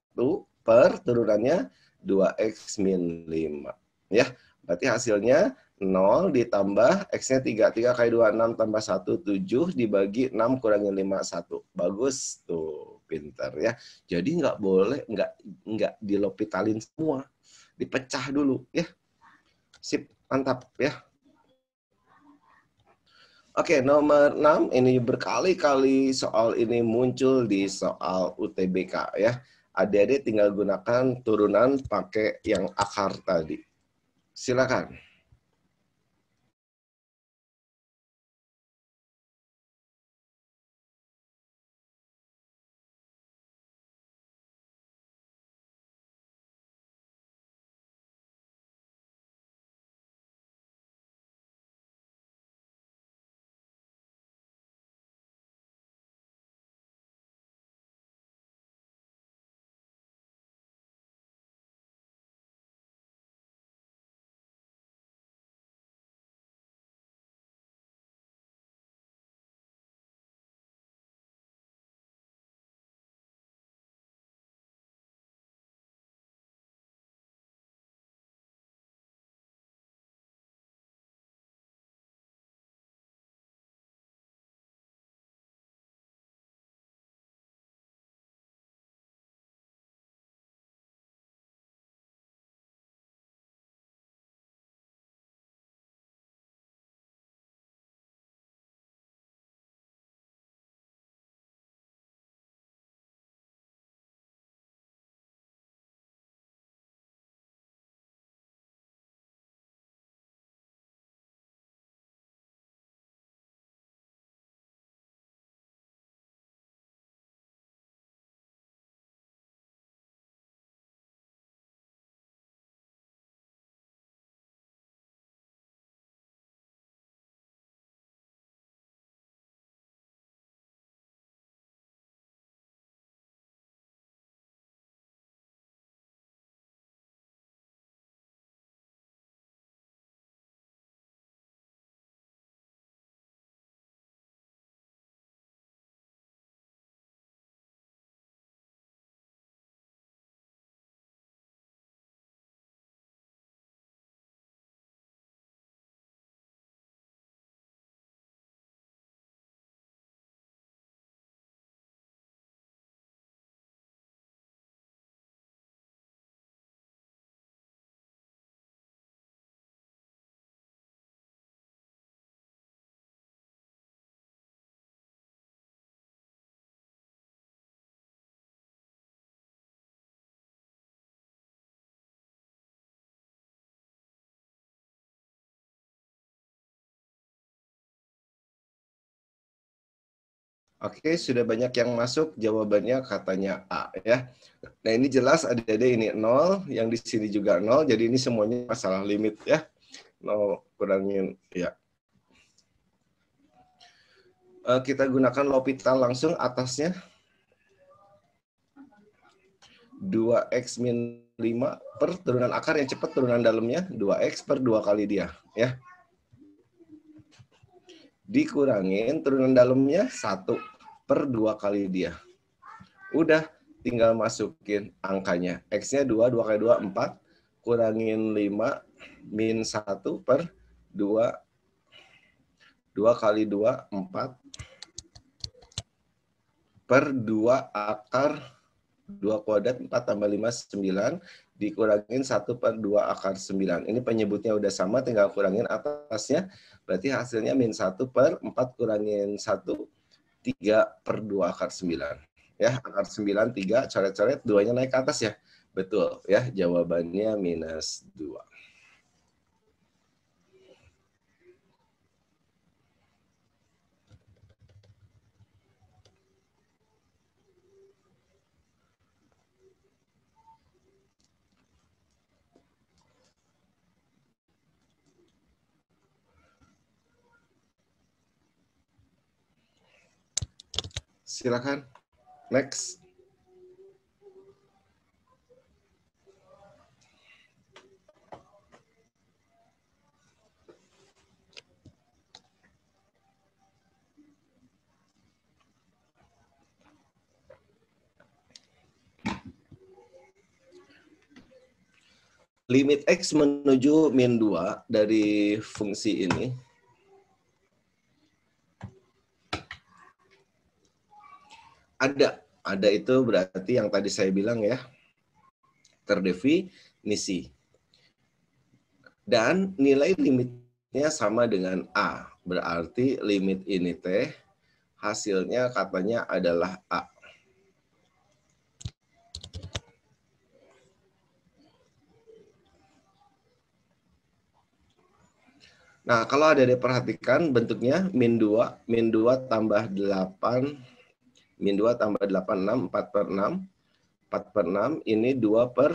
per turunannya 2X min 5. Ya, berarti hasilnya 0 ditambah X-nya 3. 3 kali 2, 6 tambah 1, 7 dibagi 6 kurangin 5, 1. Bagus tuh, pinter ya. Jadi nggak boleh, nggak dilopitalin semua. Dipecah dulu ya. Sip, mantap ya. Oke, nomor 6 ini berkali-kali soal ini muncul di soal UTBK ya. Adik-adik tinggal gunakan turunan pakai yang akar tadi. Silakan. Oke, sudah banyak yang masuk, jawabannya katanya A ya. Nah ini jelas adik-adik ini 0, yang di sini juga 0, jadi ini semuanya masalah limit ya. 0 kurangin ya. Kita gunakan L'Hopital langsung atasnya. 2x min 5 per turunan akar yang cepat turunan dalamnya 2x per 2 kali dia ya. Dikurangin turunan dalamnya 1 per 2 kali dia. Udah tinggal masukin angkanya. X-nya 2, 2 kali 2 4, kurangin 5 min 1 per 2 kali 2 4 per 2 akar 2 kuadrat 4 tambah 5 9 dikurangin 1 per 2 akar 9. Ini penyebutnya udah sama, tinggal kurangin atasnya. Berarti hasilnya min 1 per 4 kurangin 1, 3 per 2 akar 9. Ya, akar 9, 3, coret-coret, 2-nya naik ke atas ya. Betul ya, jawabannya minus 2. Silakan. Next. Limit X menuju min 2 dari fungsi ini. Ada itu berarti yang tadi saya bilang ya, terdefinisi. Dan nilai limitnya sama dengan A. Berarti limit ini teh hasilnya katanya adalah A. Nah, kalau ada diperhatikan bentuknya min 2 tambah 8, min 2 tambah 8, 6, 4 per 6, 4 per 6, ini 2 per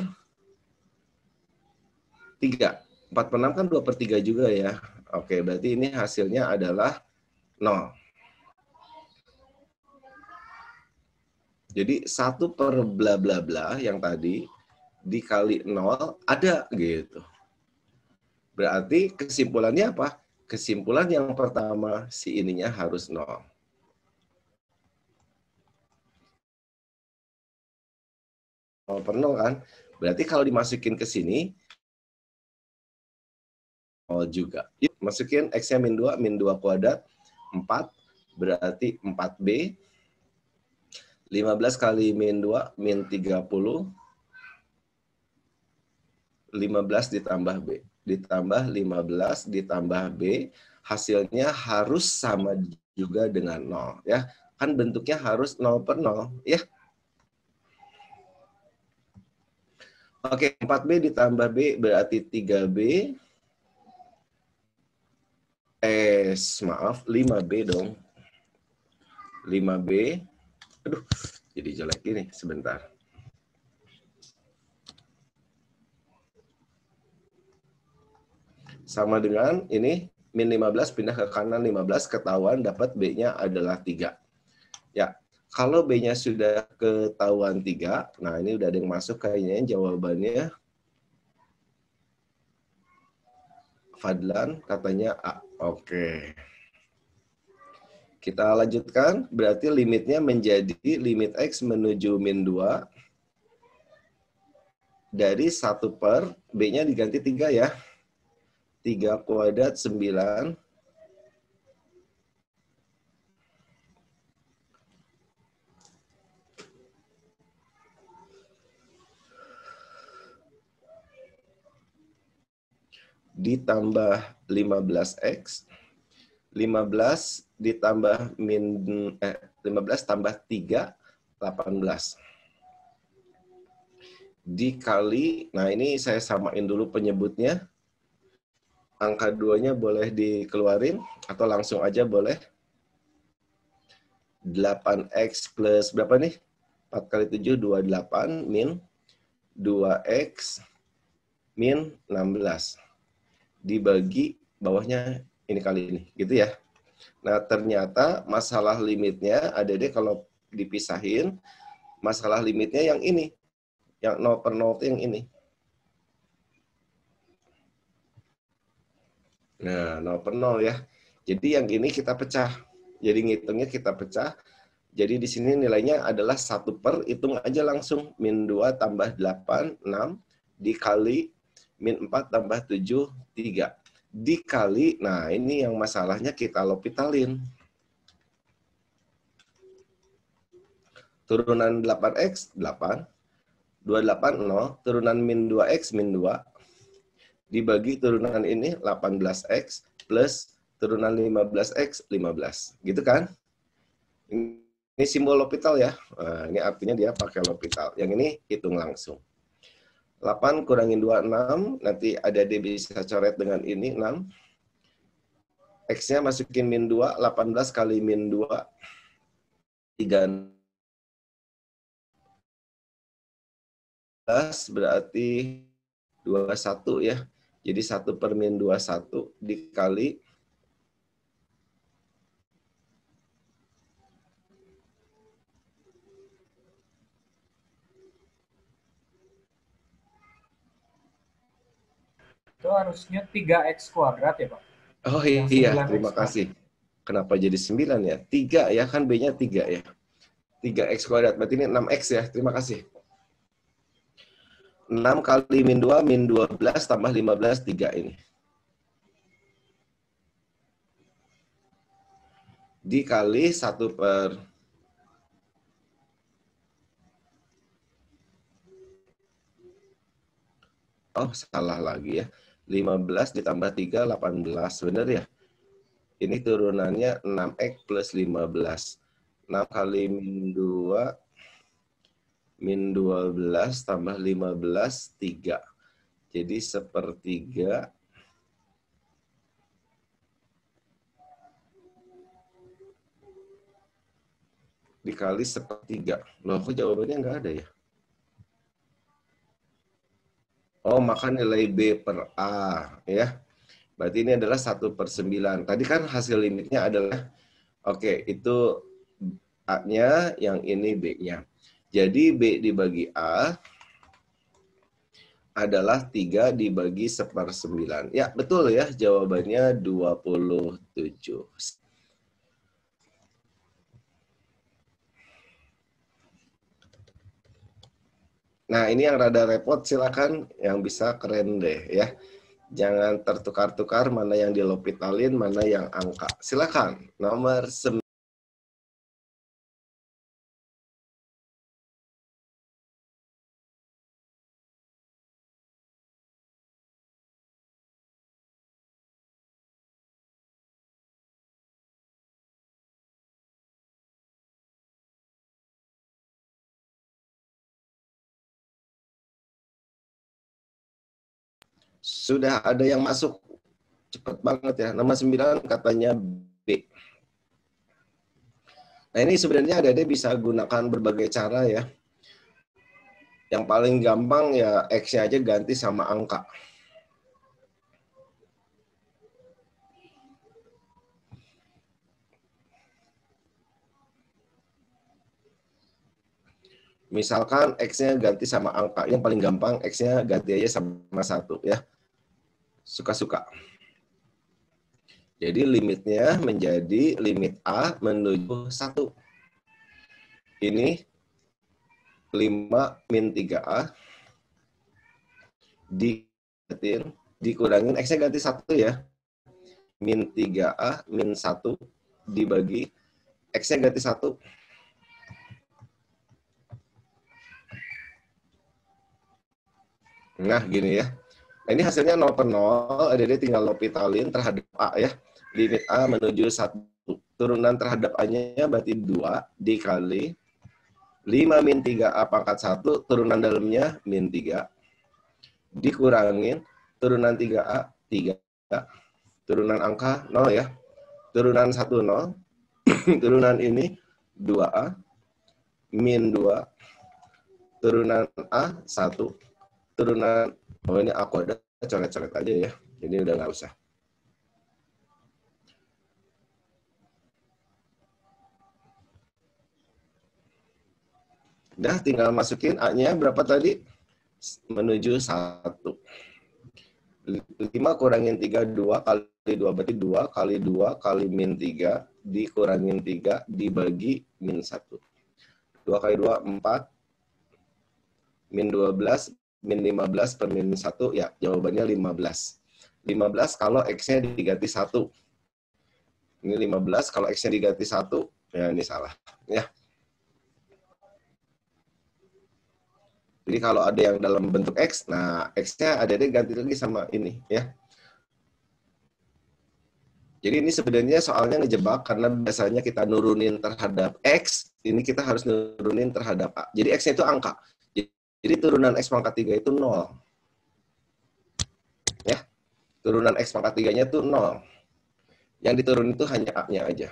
3. 4 per 6 kan 2 per 3 juga ya. Oke, berarti ini hasilnya adalah 0. Jadi 1 per bla bla bla yang tadi dikali 0 ada gitu. Berarti kesimpulannya apa? Kesimpulan yang pertama, si ininya harus 0. 0 per 0 kan? Berarti kalau dimasukin ke sini, 0 juga. Yuk, masukin X-nya min 2 kuadrat, 4, berarti 4B. 15 kali min 2, min 30. 15 ditambah B. Ditambah 15 ditambah B, hasilnya harus sama juga dengan 0 ya. Kan bentuknya harus 0 per 0 ya. Oke, 4B ditambah B berarti 3B. Maaf, 5B dong. 5B. Aduh, jadi jelek ini sebentar. Sama dengan ini min 15 pindah ke kanan 15, ketahuan dapat B-nya adalah 3. Ya, kalau B-nya sudah ketahuan 3, nah ini udah ada yang masuk kayaknya jawabannya. Fadlan katanya A. Oke. Kita lanjutkan, berarti limitnya menjadi limit X menuju min 2 dari 1 per B-nya diganti 3 ya. 3 kuadrat 9. Ditambah 15X. 15 ditambah min 15 tambah 3, 18. Dikali, nah ini saya samain dulu penyebutnya. Angka 2-nya boleh dikeluarin atau langsung aja boleh. 8X plus berapa nih? 4 kali 7, 28 min 2X min 16. Dibagi bawahnya ini kali ini, gitu ya. Nah, ternyata masalah limitnya, adik-adik kalau dipisahin, masalah limitnya yang ini. Yang 0 per 0 itu yang ini. Nah, 0 per 0 ya. Jadi yang ini kita pecah. Jadi ngitungnya kita pecah. Jadi di sini nilainya adalah 1 per, hitung aja langsung. Min 2 tambah 8, 6, dikali min 4 tambah 7, 3. Dikali, nah ini yang masalahnya kita lopitalin. Turunan 8X, 8. 28, 0. Turunan min 2X, min 2. Dibagi turunan ini 18X plus turunan 15X, 15. Gitu kan? Ini simbol L'Hopital ya. Nah, ini artinya dia pakai L'Hopital. Yang ini hitung langsung. 8 kurangin 2, 6. Nanti adik-adik bisa coret dengan ini, 6. X-nya masukin min 2, 18 kali min 2, 3. Berarti 21 ya. Jadi 1 per min 21 dikali itu harusnya 3X kuadrat ya Pak? Oh Yang iya, 9X terima kasih. Kenapa jadi 9 ya? 3 ya, kan B-nya 3 ya. 3X kuadrat, berarti ini 6X ya. Terima kasih. 6 kali min 2, min 12 tambah 15, 3 ini. Dikali 1 per... Oh, salah lagi ya. 15 ditambah 3, 18. Benar ya? Ini turunannya 6X plus 15. 6 kali min 2, min 12 tambah 15, 3. Jadi sepertiga dikali sepertiga. Loh, kok jawabannya nggak ada ya? Oh, maka nilai B per A. Ya. Berarti ini adalah 1 per 9. Tadi kan hasil limitnya adalah, oke, itu A-nya, yang ini B-nya. Jadi B dibagi A adalah 3 dibagi 1/9. Ya, betul ya, jawabannya 27. Nah, ini yang rada repot, silakan yang bisa keren deh ya. Jangan tertukar-tukar mana yang di L'Hopitalin, mana yang angka. Silakan, nomor 9. Sudah ada yang masuk. Cepat banget ya. Nomor 9 katanya B. Nah, ini sebenarnya adik-adik bisa gunakan berbagai cara ya. Yang paling gampang ya X-nya aja ganti sama angka. Misalkan X-nya ganti sama angka. Yang paling gampang X-nya ganti aja sama 1 ya. Suka-suka. Jadi limitnya menjadi limit A menuju 1. Ini 5 min 3A dikurangin X-nya ganti 1 ya. Min 3A min 1 dibagi X-nya ganti 1. Nah, gini ya. Nah, ini hasilnya 0 per 0, adik-adik tinggal L'Hopitalin terhadap A ya. Limit A menuju 1. Turunan terhadap A-nya berarti 2 dikali 5 min 3A pangkat 1, turunan dalamnya min 3. Dikurangin turunan 3A, 3. Turunan angka 0 ya. Turunan 1, 0. Turunan ini 2A, min 2, turunan A 1, turunan, oh ini aku ada coret-coret aja ya, jadi udah nggak usah. Udah tinggal masukin A-nya berapa tadi? Menuju 1. 5 kurangin 3, 2 kali 2 berarti 2 kali 2 kali min 3 dikurangin 3 dibagi min 1. 2 kali 2, 4. Min 12, min 15 per min 1, ya jawabannya 15. 15 kalau X-nya diganti 1. Ini 15 kalau X-nya diganti 1, ya ini salah. Ya. Jadi kalau ada yang dalam bentuk X, nah X-nya ada ganti lagi sama ini. Ya. Jadi ini sebenarnya soalnya ngejebak karena biasanya kita nurunin terhadap X, ini kita harus nurunin terhadap A. Jadi X-nya itu angka. Jadi turunan X pangkat 3 itu 0. Ya. Turunan X pangkat 3-nya itu 0. Yang diturunin itu hanya A-nya aja.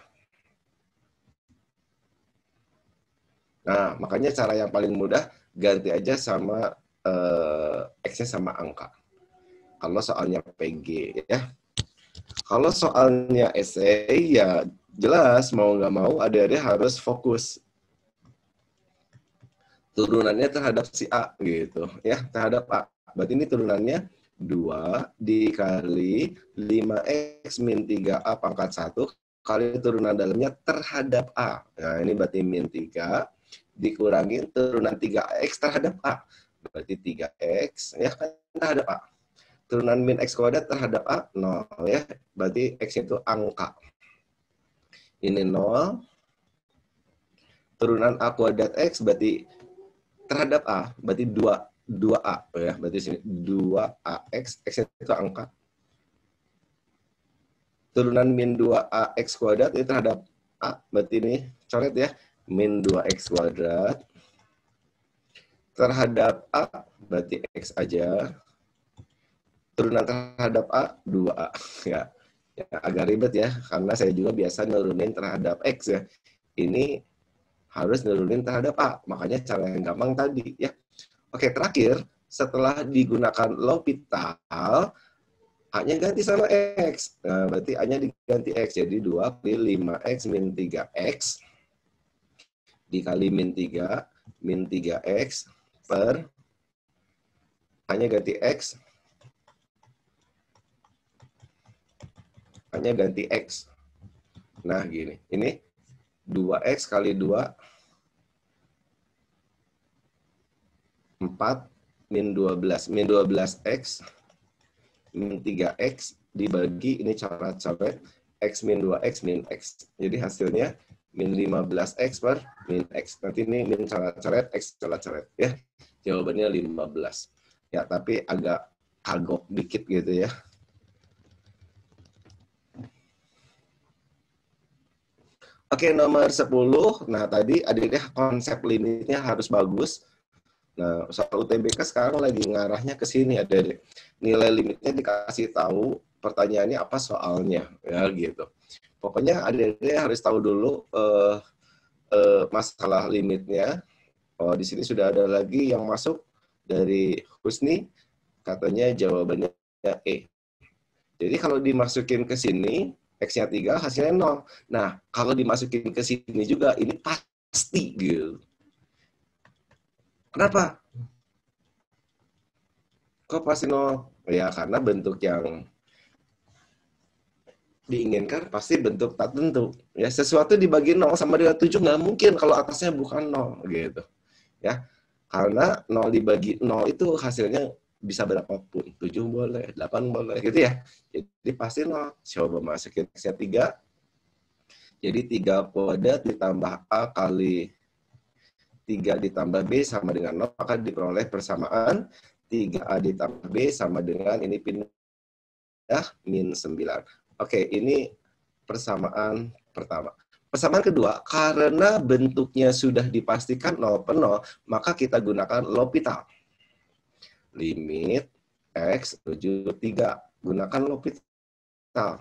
Nah, makanya cara yang paling mudah ganti aja sama X-nya sama angka. Kalau soalnya PG ya. Kalau soalnya essay ya jelas mau nggak mau adik-adik harus fokus turunannya terhadap si A gitu ya, terhadap A. Berarti ini turunannya 2 dikali 5X min 3A pangkat 1 kali turunan dalamnya terhadap A. Nah, ini berarti min 3 dikurangin turunan 3X terhadap A. Berarti 3X ya kan terhadap A. Turunan min X kuadrat terhadap A 0 ya. Berarti X itu angka. Ini 0. Turunan A kuadrat X berarti terhadap A, berarti 2A ya, berarti sini 2AX, X itu angka. Turunan min 2AX kuadrat itu terhadap A, berarti ini coret ya, min 2X kuadrat. Terhadap A, berarti X aja. Turunan terhadap A, 2A. Ya, agak ribet ya, karena saya juga biasa nurunin terhadap X ya. Ini harus nurunin terhadap A. Makanya cara yang gampang tadi ya. Oke, terakhir setelah digunakan L'Hopital, A-nya ganti sama X. Nah, berarti A-nya diganti X. Jadi 2 kali 5X min 3X dikali min 3 min 3X per A-nya ganti X. A-nya ganti X. Nah, gini. Ini 2X kali 2 4 min 12 X min 3X dibagi ini coret-coret X min 2X min X. Jadi hasilnya min 15X per min X. Nanti ini min coret-coret X coret-coret ya. Jawabannya 15. Ya, tapi agak kagok dikit gitu ya. Oke, nomor 10. Nah, tadi adik-adik konsep limitnya harus bagus. Nah, soal UTBK sekarang lagi ngarahnya ke sini, adik-adik. Nilai limitnya dikasih tahu, pertanyaannya apa soalnya, ya gitu. Pokoknya adik-adik harus tahu dulu masalah limitnya. Oh, di sini sudah ada lagi yang masuk dari Husni, katanya jawabannya E. Jadi kalau dimasukin ke sini, X-nya 3, hasilnya 0. Nah, kalau dimasukin ke sini juga, ini pasti gitu. Kenapa? Kok pasti 0? Ya, karena bentuk yang diinginkan pasti bentuk tak tentu. Ya, sesuatu dibagi 0 sama dengan 7 nggak mungkin kalau atasnya bukan 0. Gitu. Ya, karena 0 dibagi 0 itu hasilnya bisa berapapun. 7 boleh, 8 boleh, gitu ya. Jadi pasti 0. Coba masukin X-nya 3. Jadi 3 kuadrat ditambah A kali 3 ditambah B sama dengan 0, maka diperoleh persamaan 3A ditambah B sama dengan ini pindah min 9. Oke, ini persamaan pertama. Persamaan kedua, karena bentuknya sudah dipastikan 0 per 0, maka kita gunakan L'Hopital. Limit X menuju 3. Gunakan L'Hopital.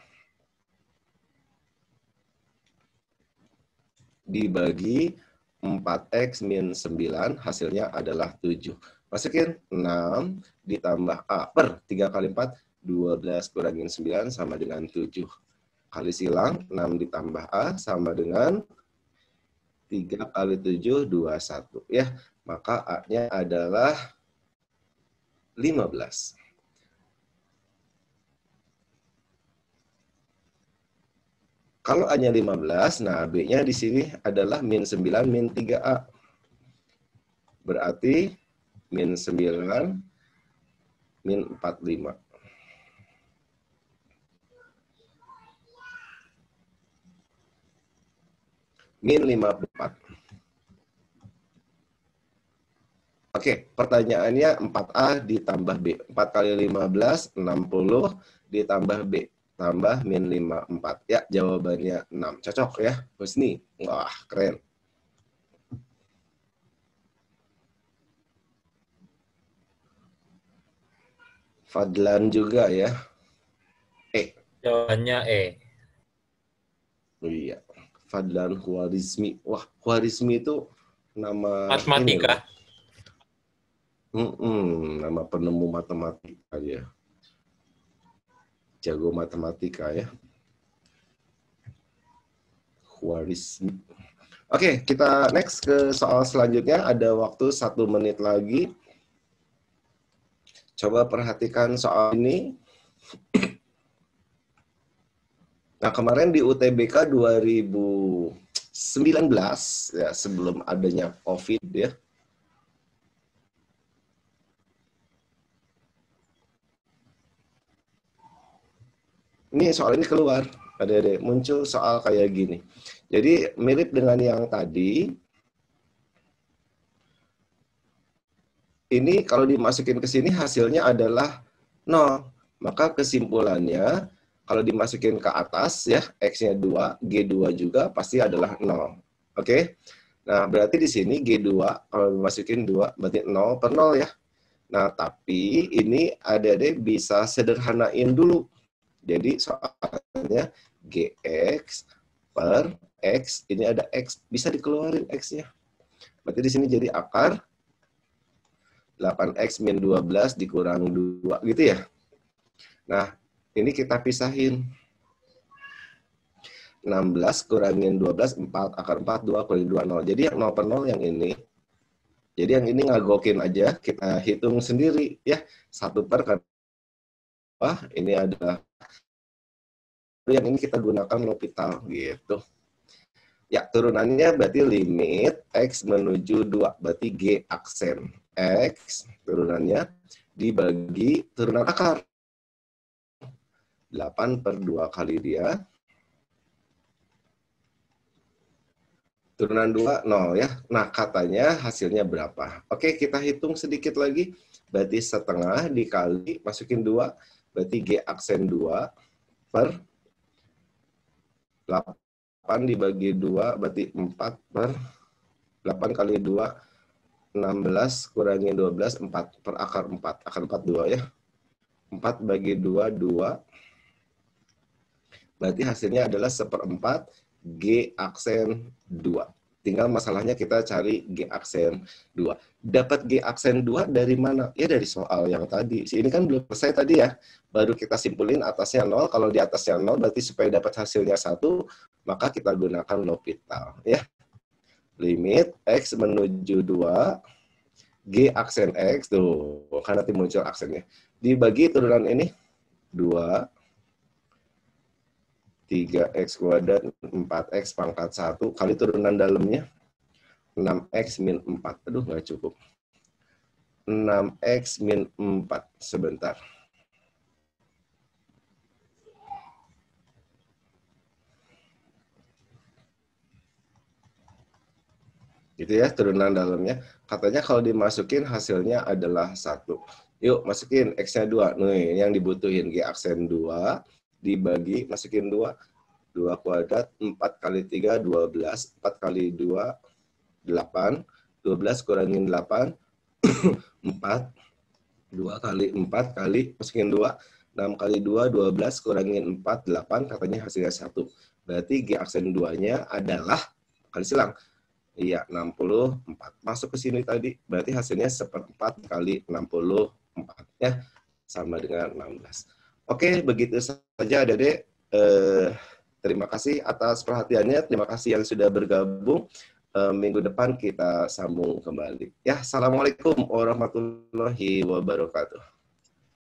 dibagi 4X min 9, hasilnya adalah 7. Masukin 6 ditambah A per 3 kali 4, 12 kurangin 9 sama dengan 7. Kali silang, 6 ditambah A sama dengan 3 kali 7, 21. Ya, maka A-nya adalah 15. Kalau A-nya 15, nah B-nya di sini adalah min 9 min 3A. Berarti min 9 min 45. Min 54. Oke, pertanyaannya 4A ditambah B. 4 kali 15, 60 ditambah B. Tambah min 54. Ya, jawabannya 6. Cocok ya, Husni. Wah, keren. Fadlan juga ya. Jawabannya E. Oh, iya. Fadlan Khwarizmi. Wah, Khwarizmi itu nama Matematika. Nama penemu matematika ya. Jago matematika ya. Khwarizmi. Oke, kita next ke soal selanjutnya. Ada waktu 1 menit lagi. Coba perhatikan soal ini. Nah, kemarin di UTBK 2019 ya, sebelum adanya COVID ya. Ini soal ini keluar, adik-adik, muncul soal kayak gini. Jadi mirip dengan yang tadi. Ini kalau dimasukin ke sini hasilnya adalah 0. Maka kesimpulannya kalau dimasukin ke atas ya, X-nya 2, G2 juga pasti adalah 0. Oke? Nah, berarti di sini G2 kalau dimasukin 2 berarti 0 per 0 ya. Nah, tapi ini adik-adik bisa sederhanain dulu. Jadi soalnya GX per X, ini ada X, bisa dikeluarin X-nya. Berarti di sini jadi akar 8X min 12 dikurang 2, gitu ya. Nah, ini kita pisahin. 16 kurangin 12, 4, akar 4, 2 kurangin 2, 0. Jadi yang 0 per 0 yang ini. Jadi yang ini ngagokin aja, kita hitung sendiri ya. 1 per kan. Wah, ini adalah yang ini kita gunakan L'Hopital gitu. Ya, turunannya berarti limit X menuju 2, berarti G aksen X turunannya dibagi turunan akar. 8 per 2 kali dia. Turunan 2, 0 ya. Nah, katanya hasilnya berapa? Oke, kita hitung sedikit lagi. Berarti setengah dikali, masukin 2, berarti G aksen 2 per 8 dibagi 2, berarti 4 per 8 kali 2, 16 kurangi 12, 4 per akar 4. Akar 4, 2 ya. 4 bagi 2, 2. Berarti hasilnya adalah 1/4 G aksen 2. Tinggal masalahnya kita cari G aksen 2. Dapat G aksen 2 dari mana? Ya dari soal yang tadi. Ini kan belum selesai tadi ya. Baru kita simpulin atasnya 0. Kalau di atasnya 0 berarti supaya dapat hasilnya 1, maka kita gunakan L'Hopital. Ya. Limit X menuju 2, G aksen X, tuh. Kan nanti muncul aksennya. Dibagi turunan ini, 2, 3X kuadrat 4X pangkat 1 kali turunan dalamnya 6X min 4. Aduh, nggak cukup. 6X min 4. Sebentar. Gitu ya, turunan dalamnya. Katanya kalau dimasukin hasilnya adalah 1. Yuk, masukin X-nya 2. Nih, yang dibutuhin G aksen 2. Dibagi, masukin 2. 2 kuadrat, 4 kali 3, 12. 4 kali 2, 8. 12 kurangin 8, 4. 2 kali 4 kali, masukin 2. 6 kali 2, 12. Kurangin 4, 8. Katanya hasilnya 1. Berarti G aksen 2-nya adalah kali silang. Iya, 64. Masuk ke sini tadi, berarti hasilnya 1/4 kali 64 ya, sama dengan 16. Oke, begitu saja Adik-adik. Terima kasih atas perhatiannya, terima kasih yang sudah bergabung. Minggu depan kita sambung kembali. Ya, assalamualaikum warahmatullahi wabarakatuh.